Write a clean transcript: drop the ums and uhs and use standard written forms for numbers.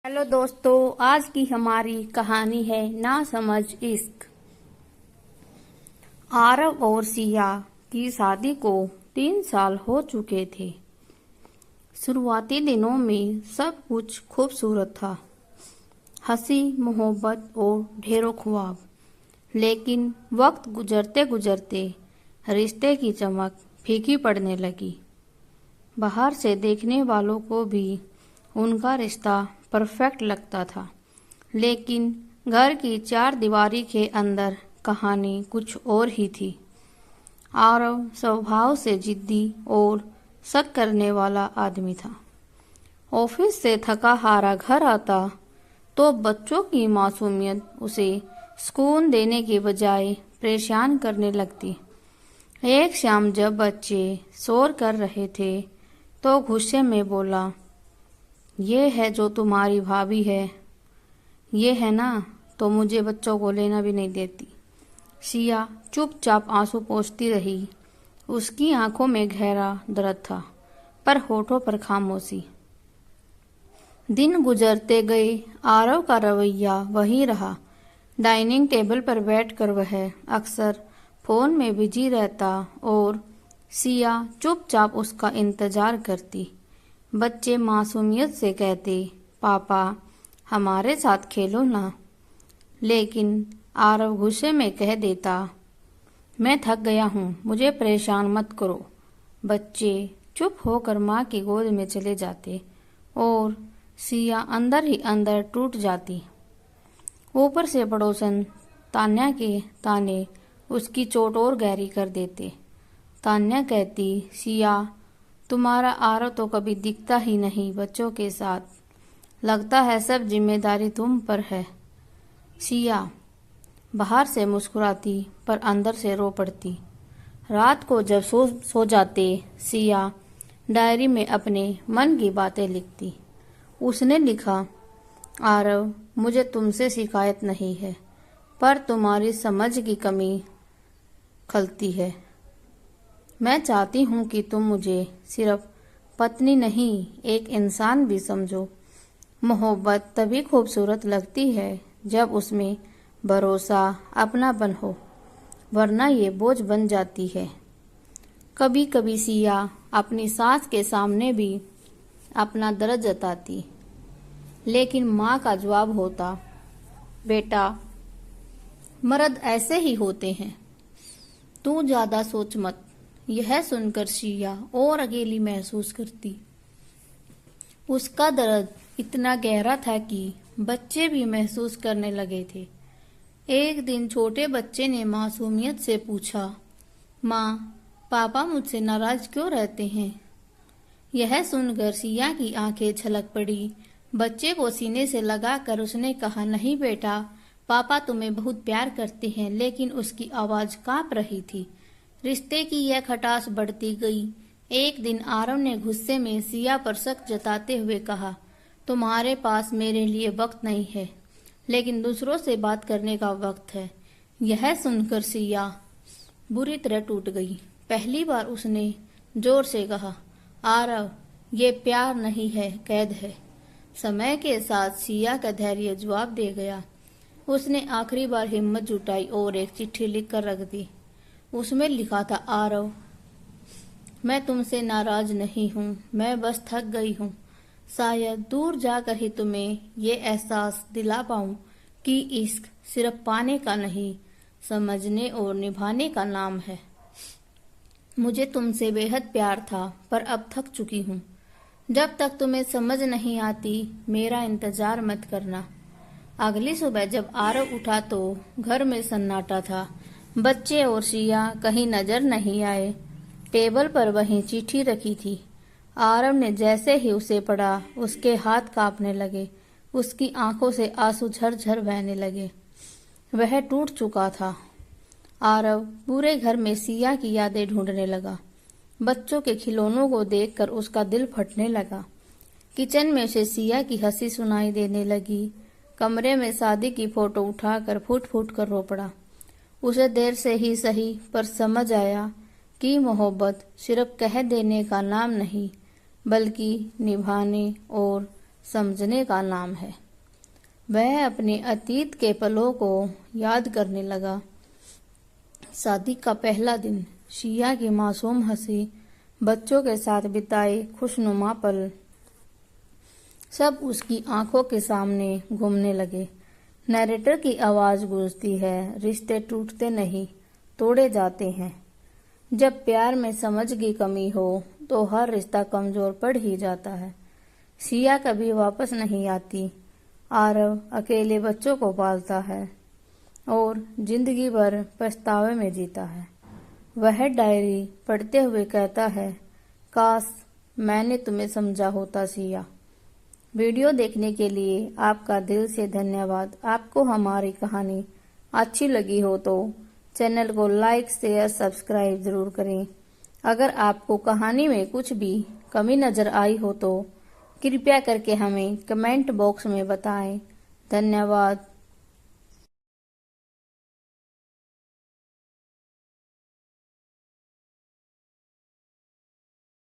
Hello दोस्तों, आज की हमारी कहानी है ना समझ इश्क। आरव और सिया की शादी को 3 साल हो चुके थे। शुरुआती दिनों में सब कुछ खूबसूरत था, हंसी, मोहब्बत और ढेरों ख्वाब। लेकिन वक्त गुजरते गुजरते रिश्ते की चमक फीकी पड़ने लगी। बाहर से देखने वालों को भी उनका रिश्ता परफेक्ट लगता था, लेकिन घर की 4 दीवारी के अंदर कहानी कुछ और ही थी। आरव स्वभाव से जिद्दी और शक करने वाला आदमी था। ऑफिस से थका हारा घर आता तो बच्चों की मासूमियत उसे सुकून देने के बजाय परेशान करने लगती। एक शाम जब बच्चे शोर कर रहे थे तो गुस्से में बोला, ये है जो तुम्हारी भाभी है, ये है ना, तो मुझे बच्चों को लेना भी नहीं देती। सिया चुपचाप आंसू पोंछती रही। उसकी आंखों में गहरा दर्द था, पर होठों पर खामोशी। दिन गुजरते गए, आरव का रवैया वही रहा। डाइनिंग टेबल पर बैठकर वह अक्सर फोन में बिजी रहता और सिया चुपचाप उसका इंतजार करती। बच्चे मासूमियत से कहते, पापा हमारे साथ खेलो ना, लेकिन आरव गुस्से में कह देता, मैं थक गया हूँ, मुझे परेशान मत करो। बच्चे चुप होकर माँ की गोद में चले जाते और सिया अंदर ही अंदर टूट जाती। ऊपर से पड़ोसन तान्या के ताने उसकी चोट और गहरी कर देते। तान्या कहती, सिया तुम्हारा आरव तो कभी दिखता ही नहीं बच्चों के साथ, लगता है सब जिम्मेदारी तुम पर है। सिया बाहर से मुस्कुराती पर अंदर से रो पड़ती। रात को जब सो जाते, सिया डायरी में अपने मन की बातें लिखती। उसने लिखा, आरव मुझे तुमसे शिकायत नहीं है, पर तुम्हारी समझ की कमी खलती है। मैं चाहती हूँ कि तुम मुझे सिर्फ पत्नी नहीं, एक इंसान भी समझो। मोहब्बत तभी खूबसूरत लगती है जब उसमें भरोसा, अपनापन हो, वरना ये बोझ बन जाती है। कभी कभी सिया अपनी सास के सामने भी अपना दर्द जताती, लेकिन माँ का जवाब होता, बेटा मर्द ऐसे ही होते हैं, तू ज्यादा सोच मत। यह सुनकर सिया और अकेली महसूस करती। उसका दर्द इतना गहरा था कि बच्चे भी महसूस करने लगे थे। एक दिन छोटे बच्चे ने मासूमियत से पूछा, माँ पापा मुझसे नाराज क्यों रहते हैं? यह सुनकर सिया की आंखें छलक पड़ी। बच्चे को सीने से लगाकर उसने कहा, नहीं बेटा, पापा तुम्हें बहुत प्यार करते हैं। लेकिन उसकी आवाज कांप रही थी। रिश्ते की यह खटास बढ़ती गई। एक दिन आरव ने गुस्से में सिया पर शक जताते हुए कहा, तुम्हारे पास मेरे लिए वक्त नहीं है, लेकिन दूसरों से बात करने का वक्त है। यह सुनकर सिया बुरी तरह टूट गई। पहली बार उसने जोर से कहा, आरव ये प्यार नहीं है, कैद है। समय के साथ सिया का धैर्य जवाब दे गया। उसने आखिरी बार हिम्मत जुटाई और एक चिट्ठी लिखकर रख दी। उसमें लिखा था, आरव मैं तुमसे नाराज नहीं हूँ, मैं बस थक गई हूँ। शायद दूर जाकर ही तुम्हें ये एहसास दिला पाऊँ कि इश्क सिर्फ पाने का नहीं, समझने और निभाने का नाम है। मुझे तुमसे बेहद प्यार था, पर अब थक चुकी हूँ। जब तक तुम्हें समझ नहीं आती, मेरा इंतजार मत करना। अगली सुबह जब आरव उठा तो घर में सन्नाटा था। बच्चे और सिया कहीं नजर नहीं आए। टेबल पर वहीं चिट्ठी रखी थी। आरव ने जैसे ही उसे पढ़ा, उसके हाथ कांपने लगे। उसकी आंखों से आंसू झरझर बहने लगे। वह टूट चुका था। आरव पूरे घर में सिया की यादें ढूंढने लगा। बच्चों के खिलौनों को देखकर उसका दिल फटने लगा। किचन में से सिया की हंसी सुनाई देने लगी। कमरे में शादी की फोटो उठाकर फूट फूट कर रो पड़ा। उसे देर से ही सही, पर समझ आया कि मोहब्बत सिर्फ कह देने का नाम नहीं, बल्कि निभाने और समझने का नाम है। वह अपने अतीत के पलों को याद करने लगा। शादी का पहला दिन, शिया की मासूम हंसी, बच्चों के साथ बिताए खुशनुमा पल सब उसकी आंखों के सामने घूमने लगे। नैरेटर की आवाज गूंजती है, रिश्ते टूटते नहीं, तोड़े जाते हैं। जब प्यार में समझ की कमी हो तो हर रिश्ता कमजोर पड़ ही जाता है। शिया कभी वापस नहीं आती। आरव अकेले बच्चों को पालता है और जिंदगी भर पछतावे में जीता है। वह डायरी पढ़ते हुए कहता है, काश मैंने तुम्हें समझा होता शिया। वीडियो देखने के लिए आपका दिल से धन्यवाद। आपको हमारी कहानी अच्छी लगी हो तो चैनल को लाइक, शेयर, सब्सक्राइब जरूर करें। अगर आपको कहानी में कुछ भी कमी नजर आई हो तो कृपया करके हमें कमेंट बॉक्स में बताएं। धन्यवाद।